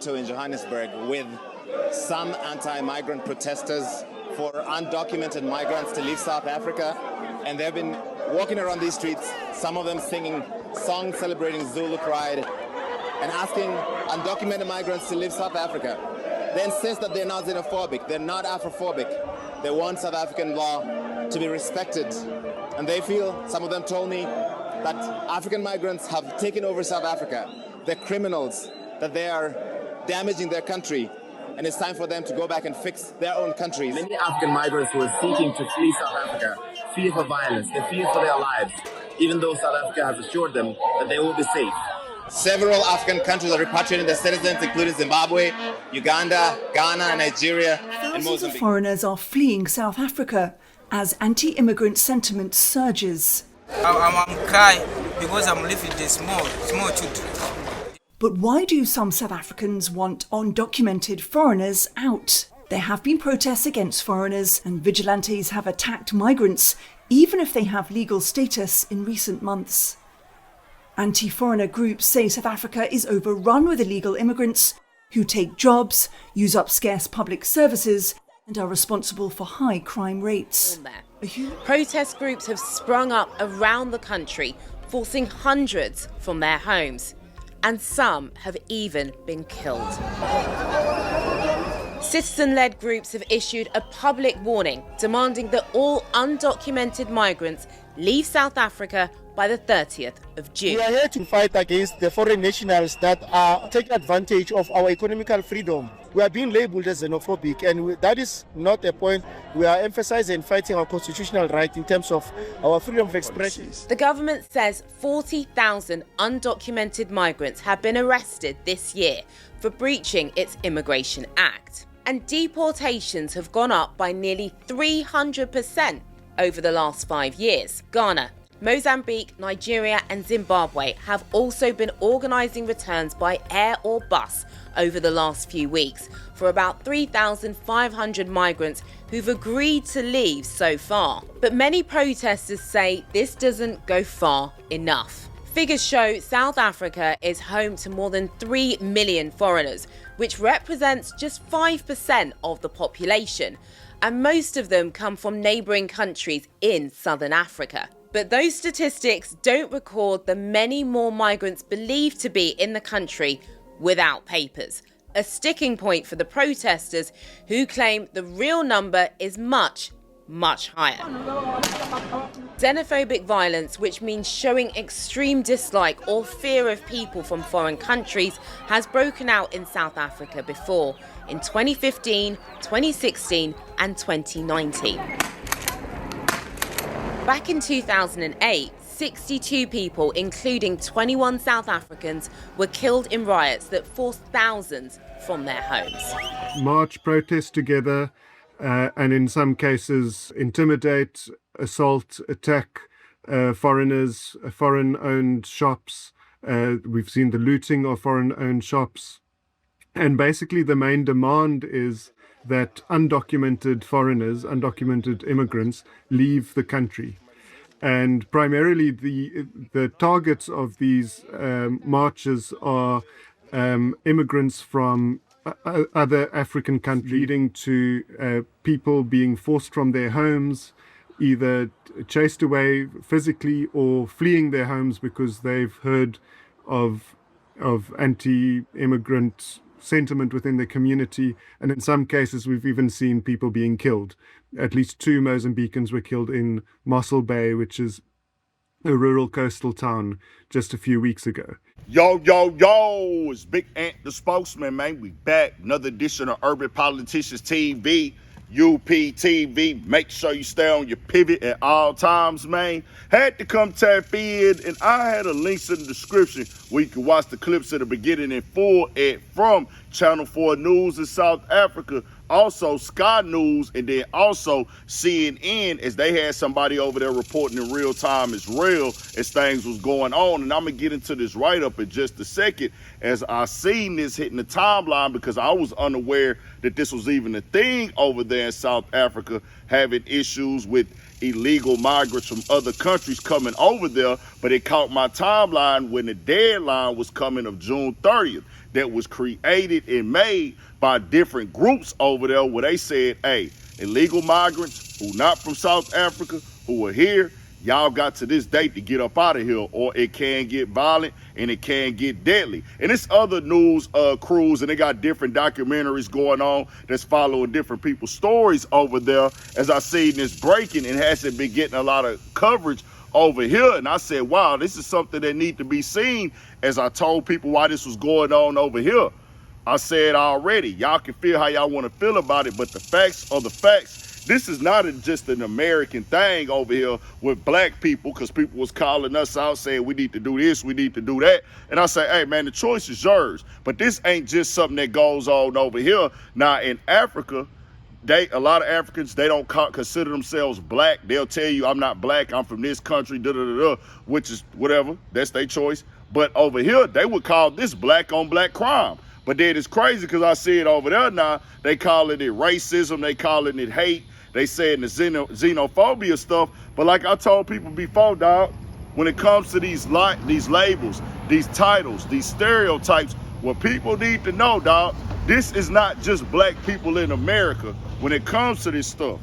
ghetto in Johannesburg with some anti-migrant protesters for undocumented migrants to leave South Africa. And they've been walking around these streets, some of them singing songs celebrating Zulu pride and asking undocumented migrants to leave South Africa. They insist that they're not xenophobic, they're not Afrophobic. They want South African law to be respected. And they feel, some of them told me, that African migrants have taken over South Africa. They're criminals, that they are damaging their country, and it's time for them to go back and fix their own countries. Many African migrants who are seeking to flee South Africa fear for violence, they fear for their lives, even though South Africa has assured them that they will be safe. Several African countries are repatriating their citizens, including Zimbabwe, Uganda, Ghana, Nigeria, and Thousands Mozambique. of foreigners are fleeing South Africa as anti-immigrant sentiment surges. I'm crying because I'm leaving the small children. But why do some South Africans want undocumented foreigners out? There have been protests against foreigners and vigilantes have attacked migrants, even if they have legal status in recent months. Anti-foreigner groups say South Africa is overrun with illegal immigrants who take jobs, use up scarce public services, and are responsible for high crime rates. Protest groups have sprung up around the country, forcing hundreds from their homes. And some have even been killed. Citizen-led groups have issued a public warning demanding that all undocumented migrants leave South Africa by the 30th of June. We are here to fight against the foreign nationals that are taking advantage of our economical freedom. We are being labelled as xenophobic, and that is not a point. We are emphasising fighting our constitutional right in terms of our freedom of expression. The government says 40,000 undocumented migrants have been arrested this year for breaching its Immigration Act. And deportations have gone up by nearly 300% over the last 5 years. Ghana, Mozambique, Nigeria and Zimbabwe have also been organising returns by air or bus over the last few weeks for about 3,500 migrants who've agreed to leave so far. But many protesters say this doesn't go far enough. Figures show South Africa is home to more than 3 million foreigners, which represents just 5% of the population, and most of them come from neighbouring countries in southern Africa. But those statistics don't record the many more migrants believed to be in the country without papers, a sticking point for the protesters who claim the real number is much higher. Xenophobic violence, which means showing extreme dislike or fear of people from foreign countries, has broken out in South Africa before, in 2015, 2016 and 2019. Back in 2008, 62 people, including 21 South Africans, were killed in riots that forced thousands from their homes. March, protest together, and in some cases intimidate, assault, attack foreigners, foreign-owned shops. We've seen the looting of foreign-owned shops. And basically the main demand is that undocumented foreigners, undocumented immigrants, leave the country. And primarily the targets of these marches are immigrants from other African countries, leading to people being forced from their homes, either chased away physically or fleeing their homes because they've heard of anti-immigrant sentiment within the community. And in some cases, we've even seen people being killed. At least 2 Mozambicans were killed in Mossel Bay, which is a rural coastal town, just a few weeks ago. Yo, it's Big Ant, the spokesman, man. We back. Another edition of Urban Politicians TV, UPTV. Make sure you stay on your pivot at all times, man. Had to come tap in, and I had a link in the description where you can watch the clips at the beginning in full from Channel 4 News in South Africa. Also Sky News, and then also CNN, as they had somebody over there reporting in real time as things was going on. And I'm gonna get into this write-up in just a second as I seen this hitting the timeline, because I was unaware that this was even a thing over there in South Africa, having issues with illegal migrants from other countries coming over there, but it caught my timeline when the deadline was coming of June 30th that was created and made by different groups over there where they said, hey, illegal migrants who not from South Africa, who are here, y'all got to this date to get up out of here, or it can get violent and it can get deadly. And it's other news crews, and they got different documentaries going on that's following different people's stories over there. As I seen this breaking, and hasn't been getting a lot of coverage over here. And I said, wow, this is something that need to be seen. As I told people why this was going on over here, I said already, y'all can feel how y'all want to feel about it, but the facts are the facts. This is not just an American thing over here with black people, because people was calling us out saying we need to do this, we need to do that. And I say, hey, man, the choice is yours. But this ain't just something that goes on over here. Now, in Africa, a lot of Africans, they don't consider themselves black. They'll tell you, I'm not black, I'm from this country, which is whatever. That's their choice. But over here, they would call this black on black crime. But then it's crazy because I see it over there now. They calling it racism. They calling it hate. They saying the xenophobia stuff. But like I told people before, dog, when it comes to these labels, these titles, these stereotypes, what people need to know, dog, this is not just black people in America. When it comes to this stuff,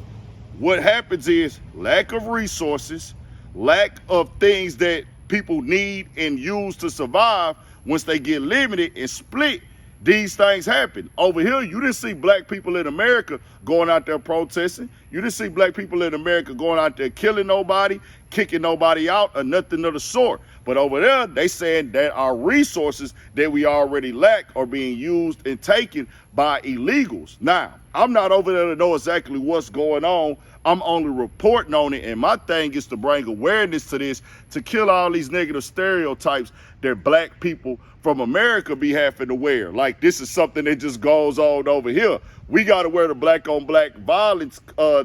what happens is lack of resources, lack of things that people need and use to survive. Once they get limited and split, these things happen. Over here, you didn't see black people in America going out there protesting. You didn't see black people in America going out there killing nobody, kicking nobody out, or nothing of the sort. But over there, they saying that our resources that we already lack are being used and taken by illegals. Now, I'm not over there to know exactly what's going on. I'm only reporting on it, and my thing is to bring awareness to this, to kill all these negative stereotypes that black people from America be having to wear. Like, this is something that just goes on over here. We got to wear the black on black violence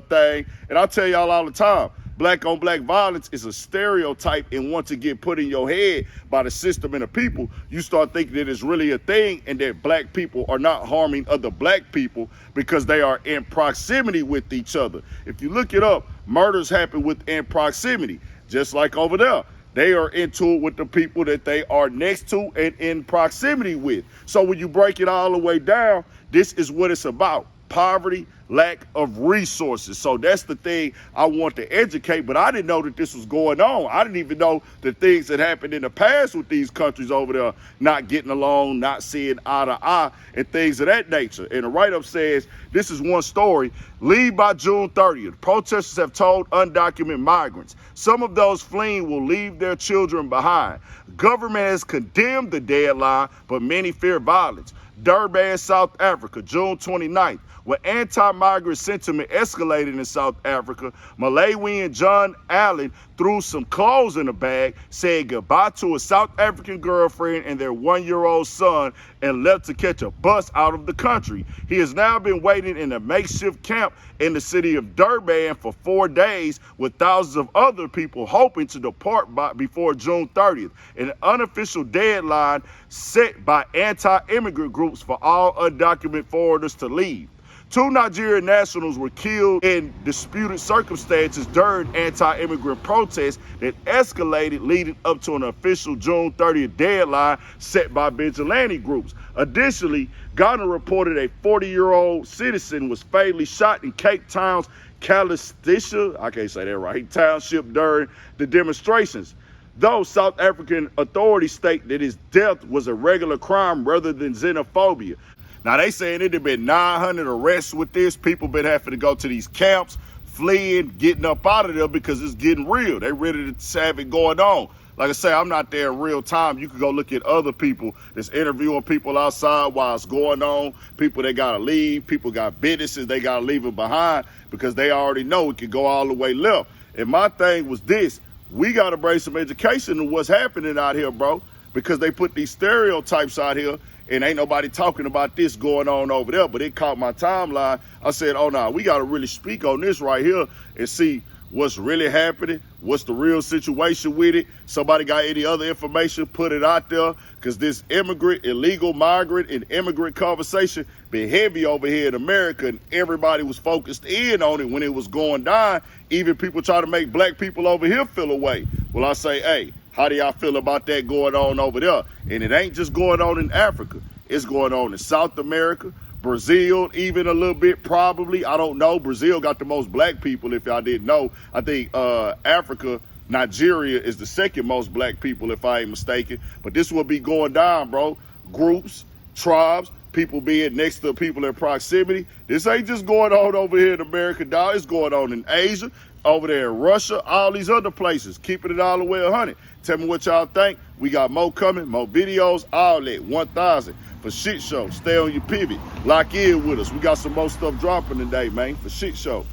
thing, and I tell y'all all the time, black on black violence is a stereotype, and once it get put in your head by the system and the people, you start thinking that it's really a thing and that black people are not harming other black people because they are in proximity with each other. If you look it up, murders happen within proximity, just like over there. They are into it with the people that they are next to and in proximity with. So when you break it all the way down, this is what it's about. Poverty, lack of resources. So that's the thing I want to educate, but I didn't know that this was going on. I didn't even know the things that happened in the past with these countries over there, not getting along, not seeing eye to eye, and things of that nature. And the write-up says, this is one story, leave by June 30th. Protesters have told undocumented migrants some of those fleeing will leave their children behind. Government has condemned the deadline, but many fear violence. Durban, South Africa, June 29th. When anti-migrant sentiment escalated in South Africa, Malawian John Allen threw some clothes in a bag, said goodbye to a South African girlfriend and their 1-year-old son, and left to catch a bus out of the country. He has now been waiting in a makeshift camp in the city of Durban for 4 days, with thousands of other people hoping to depart before June 30th, an unofficial deadline set by anti-immigrant groups for all undocumented foreigners to leave. 2 Nigerian nationals were killed in disputed circumstances during anti-immigrant protests that escalated, leading up to an official June 30th deadline set by vigilante groups. Additionally, Ghana reported a 40-year-old citizen was fatally shot in Cape Town's Calistisha, I can't say that right, township during the demonstrations. Though South African authorities state that his death was a regular crime rather than xenophobia. Now, they saying it had been 900 arrests with this. People been having to go to these camps, fleeing, getting up out of there because it's getting real. They ready to have it going on. Like I say, I'm not there in real time. You can go look at other people that's interviewing people outside while it's going on. People that got to leave. People got businesses. They got to leave it behind because they already know it could go all the way left. And my thing was this. We got to bring some education to what's happening out here, bro, because they put these stereotypes out here. And ain't nobody talking about this going on over there, but it caught my timeline. I said, oh, no, we got to really speak on this right here and see what's really happening, what's the real situation with it. Somebody got any other information, put it out there, because this immigrant, illegal migrant, and immigrant conversation been heavy over here in America, and everybody was focused in on it when it was going down. Even people try to make black people over here feel away. Well, I say, hey, how do y'all feel about that going on over there? And it ain't just going on in Africa. It's going on in South America, Brazil, even a little bit probably. I don't know. Brazil got the most black people, if y'all didn't know. I think Africa, Nigeria is the second most black people, if I ain't mistaken. But this will be going down, bro. Groups, tribes, people being next to people in proximity. This ain't just going on over here in America, dog. It's going on in Asia, over there in Russia, all these other places. Keeping it all the way 100. Tell me what y'all think. We got more coming, more videos, all that. 1,000 for Shit Show. Stay on your pivot. Lock in with us. We got some more stuff dropping today, man, for Shit Show.